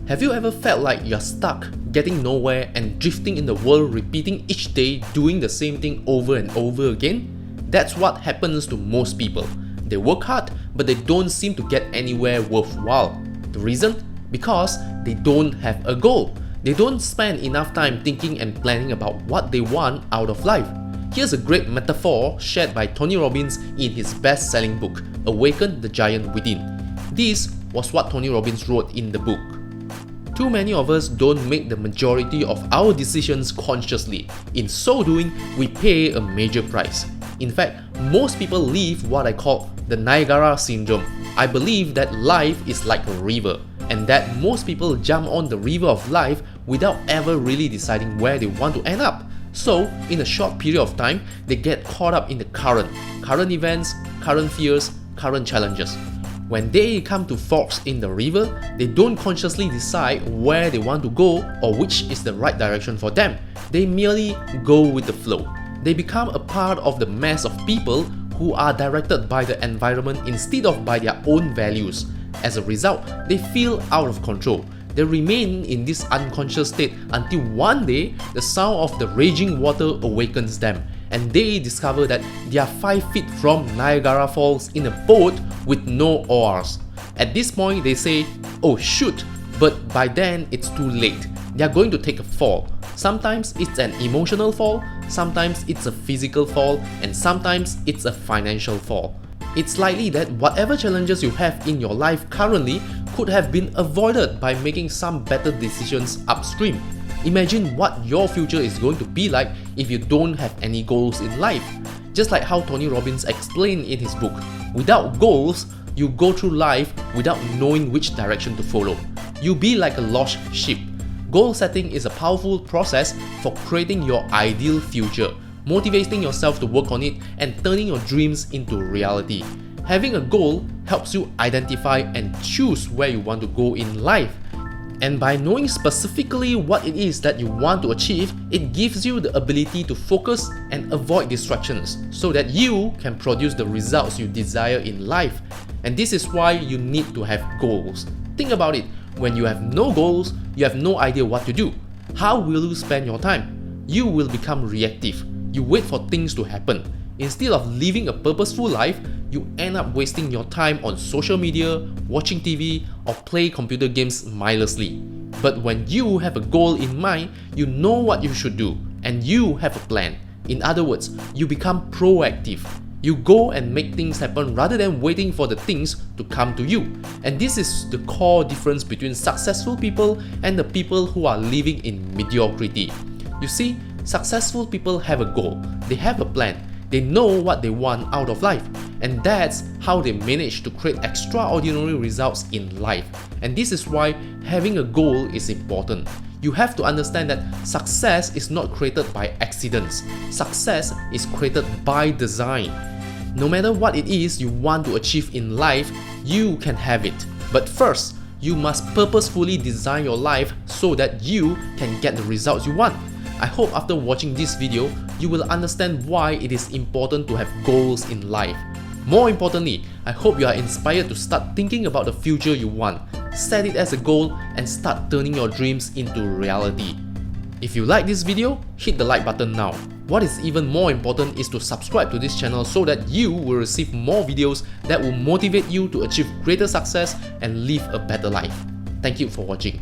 Have you ever felt like you're stuck, getting nowhere and drifting in the world, repeating each day, doing the same thing over and over again? That's what happens to most people. They work hard, but they don't seem to get anywhere worthwhile. The reason? Because they don't have a goal. They don't spend enough time thinking and planning about what they want out of life. Here's a great metaphor shared by Tony Robbins in his best-selling book, Awaken the Giant Within. This was what Tony Robbins wrote in the book. Too many of us don't make the majority of our decisions consciously. In so doing, we pay a major price. In fact, most people live what I call the Naygara Syndrome. I believe that life is like a river, and that most people jump on the river of life without ever really deciding where they want to end up. So, in a short period of time, they get caught up in the current events, current fears, current challenges. When they come to forks in the river, they don't consciously decide where they want to go or which is the right direction for them. They merely go with the flow. They become a part of the mass of people who are directed by the environment instead of by their own values. As a result, they feel out of control. They remain in this unconscious state until one day the sound of the raging water awakens them, and they discover that they are 5 feet from Niagara Falls in a boat with no oars. At this point, they say, "Oh shoot," but by then it's too late. They are going to take a fall. Sometimes it's an emotional fall, sometimes it's a physical fall, and sometimes it's a financial fall. It's likely that whatever challenges you have in your life currently could have been avoided by making some better decisions upstream. Imagine what your future is going to be like if you don't have any goals in life. Just like how Tony Robbins explained in his book, without goals, you go through life without knowing which direction to follow. You'll be like a lost sheep. Goal setting is a powerful process for creating your ideal future, motivating yourself to work on it, and turning your dreams into reality. Having a goal helps you identify and choose where you want to go in life. And by knowing specifically what it is that you want to achieve, it gives you the ability to focus and avoid distractions so that you can produce the results you desire in life. And this is why you need to have goals. Think about it. When you have no goals, you have no idea what to do. How will you spend your time? You will become reactive. You wait for things to happen. Instead of living a purposeful life, you end up wasting your time on social media, watching TV, or play computer games mindlessly. But when you have a goal in mind, you know what you should do, and you have a plan. In other words, you become proactive. You go and make things happen rather than waiting for the things to come to you. And this is the core difference between successful people and the people who are living in mediocrity. You see, successful people have a goal, they have a plan, they know what they want out of life, and that's how they manage to create extraordinary results in life. And this is why having a goal is important. You have to understand that success is not created by accidents. Success is created by design. No matter what it is you want to achieve in life, you can have it. But first, you must purposefully design your life so that you can get the results you want. I hope after watching this video, you will understand why it is important to have goals in life. More importantly, I hope you are inspired to start thinking about the future you want. Set it as a goal and start turning your dreams into reality. If you like this video, hit the like button now. What is even more important is to subscribe to this channel so that you will receive more videos that will motivate you to achieve greater success and live a better life. Thank you for watching.